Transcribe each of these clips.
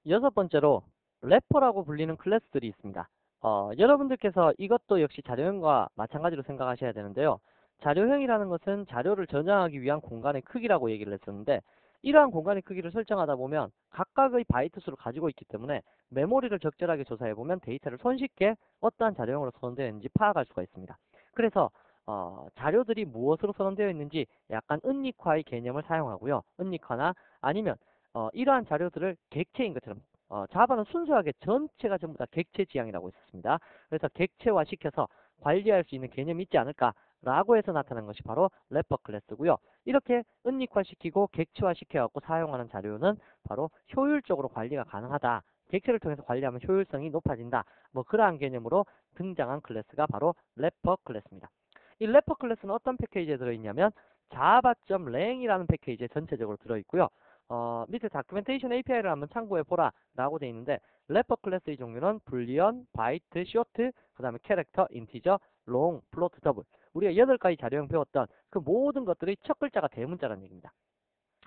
여섯 번째로 래퍼라고 불리는 클래스들이 있습니다. 여러분들께서 이것도 역시 자료형과 마찬가지로 생각하셔야 되는데요. 자료형이라는 것은 자료를 저장하기 위한 공간의 크기라고 얘기를 했었는데, 이러한 공간의 크기를 설정하다 보면 각각의 바이트 수를 가지고 있기 때문에 메모리를 적절하게 조사해보면 데이터를 손쉽게 어떠한 자료형으로 선언되어 있는지 파악할 수가 있습니다. 그래서 자료들이 무엇으로 선언되어 있는지 약간 은닉화의 개념을 사용하고요. 은닉화나 아니면 이러한 자료들을 객체인 것처럼, 자바는 순수하게 전체가 전부 다 객체 지향이라고 있었습니다. 그래서 객체화 시켜서 관리할 수 있는 개념이 있지 않을까라고 해서 나타난 것이 바로 래퍼 클래스고요. 이렇게 은닉화시키고 객체화시켜갖고 사용하는 자료는 바로 효율적으로 관리가 가능하다. 객체를 통해서 관리하면 효율성이 높아진다. 뭐 그러한 개념으로 등장한 클래스가 바로 래퍼 클래스입니다. 이 래퍼 클래스는 어떤 패키지에 들어있냐면 java.lang이라는 패키지에 전체적으로 들어있고요. 밑에 다큐멘테이션 API를 한번 참고해 보라 라고 되어 있는데, 래퍼 클래스의 종류는 불리언, 바이트, 쇼트, 그 다음에 캐릭터, 인티저, 롱, 플로트, 더블. 우리가 8가지 자료형 배웠던 그 모든 것들의 첫 글자가 대문자라는 얘기입니다.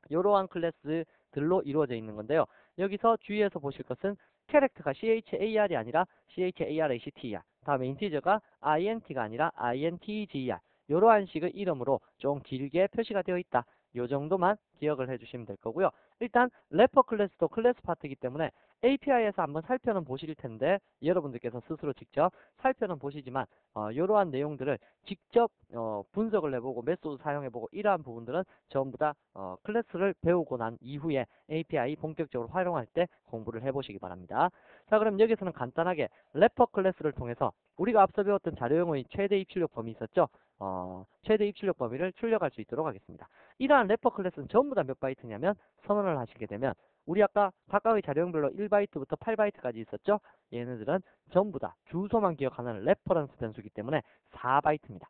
이러한 클래스들로 이루어져 있는 건데요. 여기서 주의해서 보실 것은 캐릭터가 CHAR이 아니라 CHARACTER, 다음에 인티저가 INT가 아니라 INTGER, 이러한 식의 이름으로 좀 길게 표시가 되어 있다. 요 정도만 기억을 해주시면 될 거고요. 일단 래퍼 클래스도 클래스 파트이기 때문에 API에서 한번 살펴는 보실 텐데, 여러분들께서 스스로 직접 살펴는 보시지만 이러한 내용들을 직접 분석을 해보고 메소드 사용해보고 이러한 부분들은 전부 다 클래스를 배우고 난 이후에 API 본격적으로 활용할 때 공부를 해보시기 바랍니다. 자, 그럼 여기서는 간단하게 래퍼 클래스를 통해서 우리가 앞서 배웠던 자료형의 최대 입출력 범위 있었죠? 최대 입출력 범위를 출력할 수 있도록 하겠습니다. 이러한 래퍼 클래스는 전부 다 몇 바이트냐면, 선언을 하시게 되면 우리 아까 각각의 자료형별로 1바이트부터 8바이트까지 있었죠? 얘네들은 전부 다 주소만 기억하는 레퍼런스 변수이기 때문에 4바이트입니다.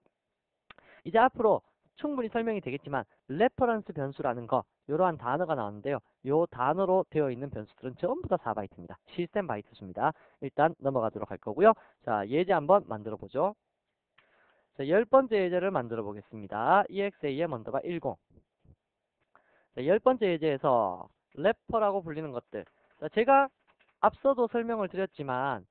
이제 앞으로 충분히 설명이 되겠지만 레퍼런스 변수라는 거, 이러한 단어가 나왔는데요. 이 단어로 되어 있는 변수들은 전부 다 4바이트입니다. 시스템 바이트 수입니다. 일단 넘어가도록 할 거고요. 자, 예제 한번 만들어 보죠. 자, 10번째 예제를 만들어 보겠습니다. EXAM 언더바 10. 자, 10번째 예제에서 래퍼라고 불리는 것들. 자, 제가 앞서도 설명을 드렸지만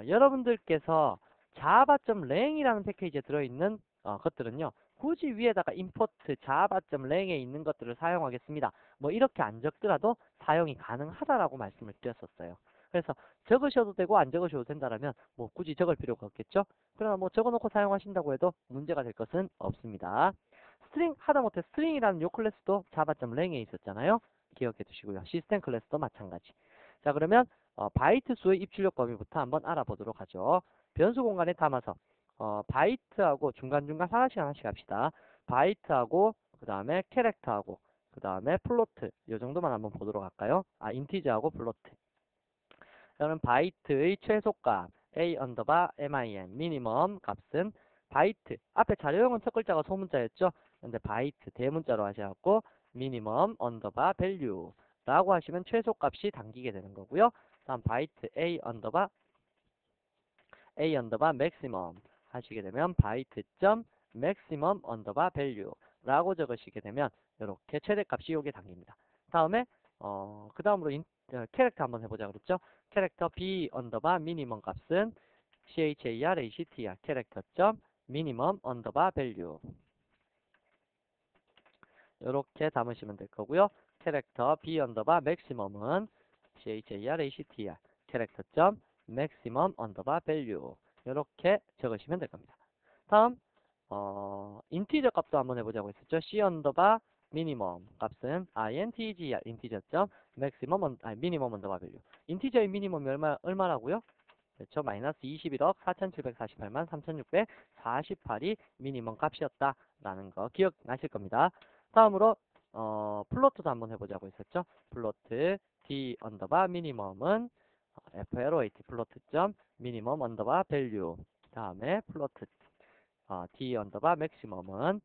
여러분들께서 java.lang이라는 패키지에 들어있는 것들은요, 굳이 위에다가 import java.lang에 있는 것들을 사용하겠습니다, 뭐 이렇게 안 적더라도 사용이 가능하다라고 말씀을 드렸었어요. 그래서 적으셔도 되고 안 적으셔도 된다라면 뭐 굳이 적을 필요가 없겠죠. 그러나 뭐 적어놓고 사용하신다고 해도 문제가 될 것은 없습니다. 스트링, 하다못해 스트링이라는 요 클래스도 java.lang에 있었잖아요. 기억해 두시고요. 시스템 클래스도 마찬가지. 자, 그러면 바이트 수의 입출력 범위부터 한번 알아보도록 하죠. 변수 공간에 담아서 바이트하고 중간중간 하나씩 합시다. 바이트하고 그 다음에 캐릭터하고 그 다음에 플로트, 이 정도만 한번 보도록 할까요? 인티저하고 플로트. 그러면 바이트의 최소값 a 언더바 min 미니멈 값은 바이트, 앞에 자료형은 첫 글자가 소문자였죠. 근데 바이트 대문자로 하셔갖고 미니멈 언더바 밸류 라고 하시면 최소값이 담기게 되는 거고요. 다음 바이트 a 언더바 맥시멈 하시게 되면 바이트 점 맥시멈 언더바 밸류 라고 적으시게 되면 이렇게 최대값이 요게 담깁니다. 다음에 그 다음으로 캐릭터 한번 해보자 그랬죠. 캐릭터 b 언더바 미니멈 값은 character 캐릭터 점 미니멈 언더바 밸류 이렇게 담으시면 될 거고요. 캐릭터 b 언더바 맥시멈은 character 캐릭터 점 maximum 언더바 value 이렇게 적으시면 될 겁니다. 다음 인티저 값도 한번 해보자고 했었죠. c 언더바 minimum 값은 intger 인티저 점 maximum minimum 언더바 value. 인티저의 미니멈이 얼마라고요? 그렇죠. 마이너스 21억 4748만 3648이 미니멈 값이었다라는 거 기억나실 겁니다. 다음으로 플로트도 한번 해보자고 했었죠. 플로트 d 언더바 미니멈은 FLOAT 플로트 점 미니멈 언더바 밸류 다음에 플로트 d 언더바 맥시멈은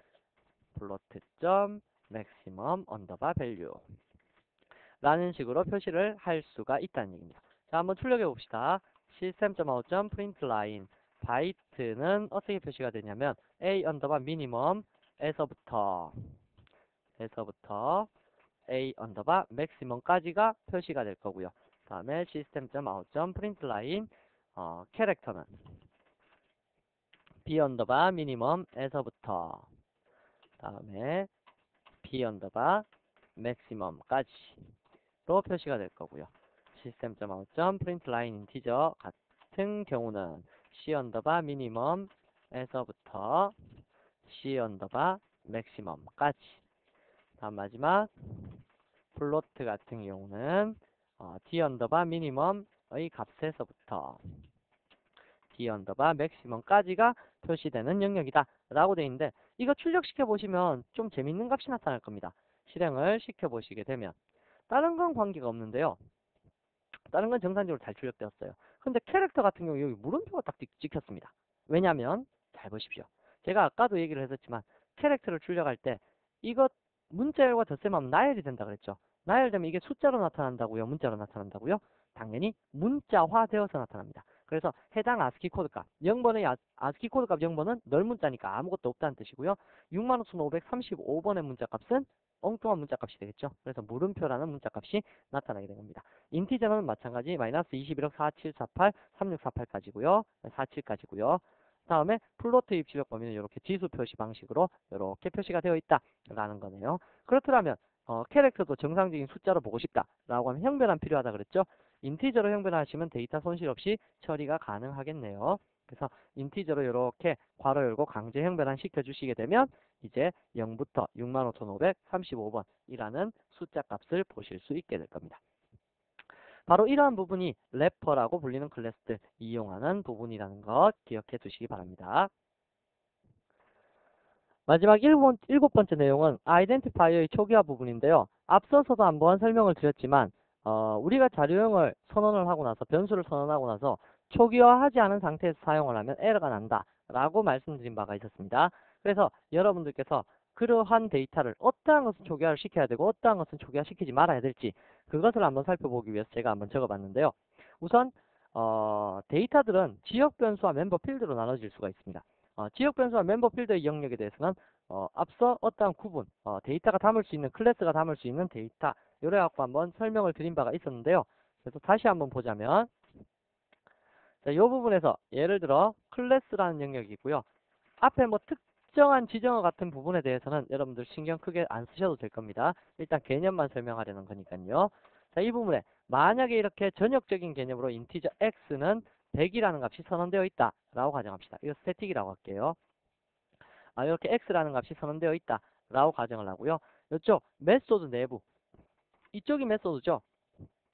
플로트 점 맥시멈 언더바 밸류 라는 식으로 표시를 할 수가 있다는 얘기입니다. 자, 한번 출력해 봅시다. system.out.println 바이트는 어떻게 표시가 되냐면 a 언더바 미니멈에서부터 a 언더바 맥시멈까지가 표시가 될 거고요. 다음에 system.out.println 캐릭터는 b 언더바 미니멈에서부터 다음에 b 언더바 맥시멈까지로 표시가 될 거고요. system.out.println 인티저 같은 경우는 c 언더바 미니멈에서부터 c 언더바 맥시멈까지. 다음 마지막 플로트 같은 경우는 d 언더바 미니멈의 값에서부터 d 언더바 맥시멈까지가 표시되는 영역이다 라고 되어 있는데, 이거 출력시켜 보시면 좀 재밌는 값이 나타날 겁니다. 실행을 시켜 보시게 되면 다른 건 관계가 없는데요, 다른 건 정상적으로 잘 출력되었어요. 근데 캐릭터 같은 경우 여기 물음표가 딱 찍혔습니다. 왜냐면 잘 보십시오. 제가 아까도 얘기를 했었지만 캐릭터를 출력할 때 이거 문자열과 덧셈하면 나열이 된다 그랬죠. 나열되면 이게 숫자로 나타난다고요, 문자로 나타난다고요? 당연히 문자화되어서 나타납니다. 그래서 해당 아스키 코드값 0번의 아스키 코드값 0번은 널 문자니까 아무것도 없다는 뜻이고요. 65,535번의 문자값은 엉뚱한 문자값이 되겠죠. 그래서 물음표라는 문자값이 나타나게 된 겁니다. 인티저는 마찬가지 마이너스 21억 4748 3648까지고요. 47까지고요. 다음에 플로트 입출력 범위는 이렇게 지수 표시 방식으로 이렇게 표시가 되어 있다라는 거네요. 그렇더라면 캐릭터도 정상적인 숫자로 보고 싶다라고 하면 형변환 필요하다 그랬죠. 인티저로 형변하시면 데이터 손실 없이 처리가 가능하겠네요. 그래서 인티저로 이렇게 괄호 열고 강제 형변환 시켜주시게 되면 이제 0부터 65,535번이라는 숫자 값을 보실 수 있게 될 겁니다. 바로 이러한 부분이 래퍼라고 불리는 클래스들 이용하는 부분이라는 것 기억해 두시기 바랍니다. 마지막 7번째 내용은 아이덴티파이어의 초기화 부분인데요. 앞서서도 한번 설명을 드렸지만 우리가 자료형을 선언을 하고 나서 변수를 선언하고 나서 초기화하지 않은 상태에서 사용을 하면 에러가 난다 라고 말씀드린 바가 있었습니다. 그래서 여러분들께서 그러한 데이터를 어떠한 것은 초기화를 시켜야 되고 어떠한 것은 초기화시키지 말아야 될지 그것을 한번 살펴보기 위해서 제가 한번 적어봤는데요. 우선 데이터들은 지역 변수와 멤버 필드로 나눠질 수가 있습니다. 지역 변수와 멤버 필드의 영역에 대해서는 앞서 어떠한 구분, 데이터가 담을 수 있는 클래스가 담을 수 있는 데이터 요래 갖고 한번 설명을 드린 바가 있었는데요. 그래서 다시 한번 보자면 자, 이 부분에서 예를 들어 클래스라는 영역이고요. 앞에 뭐 특정한 지정어 같은 부분에 대해서는 여러분들 신경 크게 안 쓰셔도 될 겁니다. 일단 개념만 설명하려는 거니까요. 자, 이 부분에 만약에 이렇게 전역적인 개념으로 인티저 x는 100이라는 값이 선언되어 있다 라고 가정합시다. 이거 스태틱이라고 할게요. 이렇게 x라는 값이 선언되어 있다 라고 가정을 하고요. 이쪽 메소드 내부, 이쪽이 메소드죠.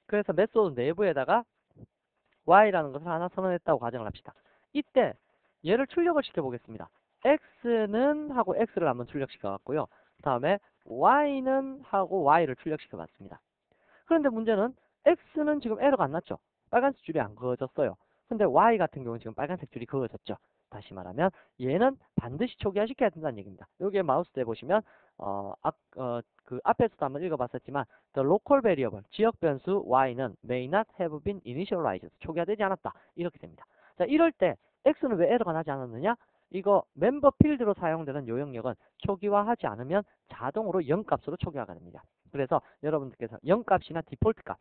그래서 메소드 내부에다가 y라는 것을 하나 선언했다고 가정을 합시다. 이때 얘를 출력을 시켜보겠습니다. x는 하고 x를 한번 출력시켜봤고요. 다음에 y는 하고 y를 출력시켜봤습니다. 그런데 문제는 x는 지금 에러가 안 났죠. 빨간색 줄이 안 그어졌어요. 근데 y 같은 경우는 지금 빨간색 줄이 그어졌죠. 다시 말하면 얘는 반드시 초기화시켜야 된다는 얘기입니다. 여기에 마우스 대보시면 그 앞에서도 한번 읽어봤었지만 the local variable, 지역 변수 y는 may not have been initialized, 초기화되지 않았다. 이렇게 됩니다. 자, 이럴 때 x는 왜 에러가 나지 않았느냐? 이거 멤버 필드로 사용되는 요 영역은 초기화하지 않으면 자동으로 0값으로 초기화가 됩니다. 그래서 여러분들께서 0값이나 디폴트 값,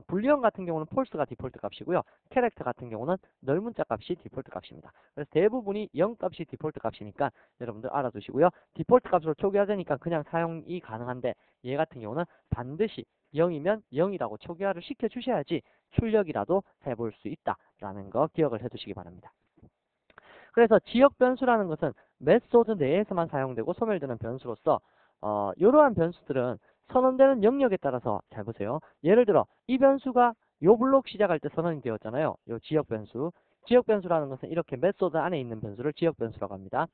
불리언 같은 경우는 폴스가 디폴트 값이고요. 캐릭터 같은 경우는 널 문자 값이 디폴트 값입니다. 그래서 대부분이 0값이 디폴트 값이니까 여러분들 알아두시고요. 디폴트 값으로 초기화되니까 그냥 사용이 가능한데 얘 같은 경우는 반드시 0이면 0이라고 초기화를 시켜주셔야지 출력이라도 해볼 수 있다라는 거 기억을 해두시기 바랍니다. 그래서 지역 변수라는 것은 메소드 내에서만 사용되고 소멸되는 변수로서 이러한 변수들은 선언되는 영역에 따라서 잘 보세요. 예를 들어 이 변수가 요 블록 시작할 때 선언이 되었잖아요. 요 지역 변수. 지역 변수라는 것은 이렇게 메소드 안에 있는 변수를 지역 변수라고 합니다.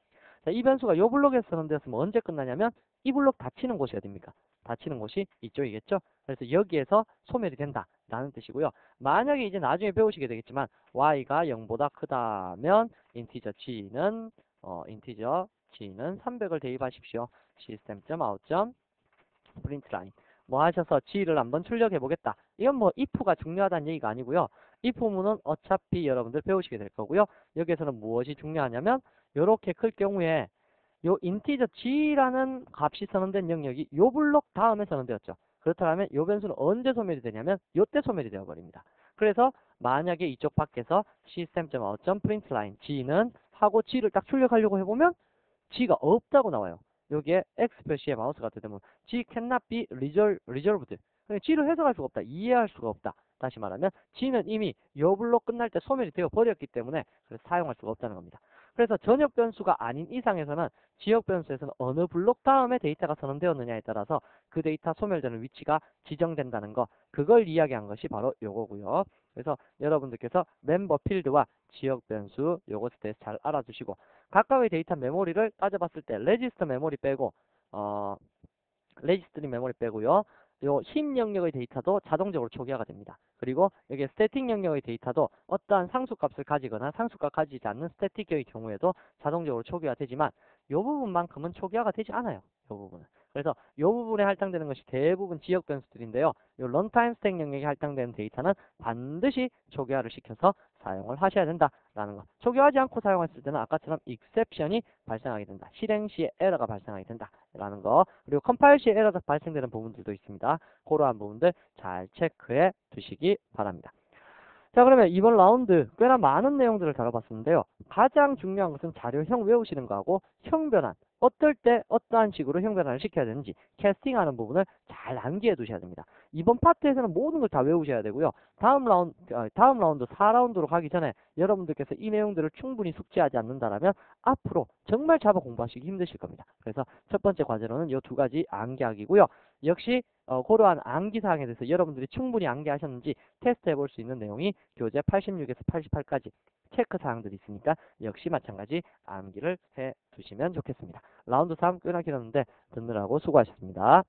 자, 이 변수가 요 블록에서 선언되었으면 언제 끝나냐면 이 블록 닫히는 곳이 어딥니까? 닫히는 곳이 이쪽이겠죠. 그래서 여기에서 소멸이 된다라는 뜻이고요. 만약에 이제 나중에 배우시게 되겠지만 y가 0보다 크다면 인티저 g는 300을 대입하십시오. system.out.println 뭐 하셔서 g를 한번 출력해 보겠다. 이건 뭐 if가 중요하다는 얘기가 아니고요. if문은 어차피 여러분들 배우시게 될 거고요. 여기에서는 무엇이 중요하냐면 요렇게 클 경우에 요 인티저 g라는 값이 선언된 영역이 요 블록 다음에 선언되었죠. 그렇다면 요 변수는 언제 소멸이 되냐면 요때 소멸이 되어버립니다. 그래서 만약에 이쪽 밖에서 system.out.println g는 하고 g를 딱 출력하려고 해보면 g가 없다고 나와요. 여기에 x 표시에 마우스가 되면 g cannot be resolved. g를 해석할 수가 없다. 이해할 수가 없다. 다시 말하면 g는 이미 요 블록 끝날 때 소멸이 되어 버렸기 때문에 그래서 사용할 수가 없다는 겁니다. 그래서 전역 변수가 아닌 이상에서는 지역 변수에서는 어느 블록 다음에 데이터가 선언되었느냐에 따라서 그 데이터 소멸되는 위치가 지정된다는 거, 그걸 이야기한 것이 바로 요거고요. 그래서 여러분들께서 멤버 필드와 지역 변수 요것에 대해서 잘 알아두시고, 각각의 데이터 메모리를 따져봤을 때 레지스터 메모리 빼고 레지스트리 메모리 빼고요. 요 힘 영역의 데이터도 자동적으로 초기화가 됩니다. 그리고 여기 스태틱 영역의 데이터도 어떠한 상수값을 가지거나 상수값 가지지 않는 스태틱의 경우에도 자동적으로 초기화 되지만 요 부분만큼은 초기화가 되지 않아요. 요 부분은. 그래서 요 부분에 할당되는 것이 대부분 지역 변수들인데요. 요 런타임 스택 영역에 할당되는 데이터는 반드시 초기화를 시켜서 사용을 하셔야 된다라는 거. 초기화하지 않고 사용했을 때는 아까처럼 exception이 발생하게 된다. 실행 시에 에러가 발생하게 된다라는 거. 그리고 컴파일 시에 에러가 발생되는 부분들도 있습니다. 그러한 부분들 잘 체크해 두시기 바랍니다. 자, 그러면 이번 라운드 꽤나 많은 내용들을 다뤄봤었는데요. 가장 중요한 것은 자료형 외우시는 거하고 형 변환, 어떨 때 어떠한 식으로 형 변환을 시켜야 되는지 캐스팅하는 부분을 잘 암기해 두셔야 됩니다. 이번 파트에서는 모든 걸 다 외우셔야 되고요. 다음 라운드 4라운드로 가기 전에 여러분들께서 이 내용들을 충분히 숙지하지 않는다면 앞으로 정말 자바 공부하시기 힘드실 겁니다. 그래서 첫 번째 과제로는 이 두 가지 암기하기고요. 역시 그러한 암기사항에 대해서 여러분들이 충분히 암기하셨는지 테스트 해볼 수 있는 내용이 교재 86에서 88까지 체크사항들이 있으니까 역시 마찬가지 암기를 해 두시면 좋겠습니다. 라운드 3 꽤나 길었는데 듣느라고 수고하셨습니다.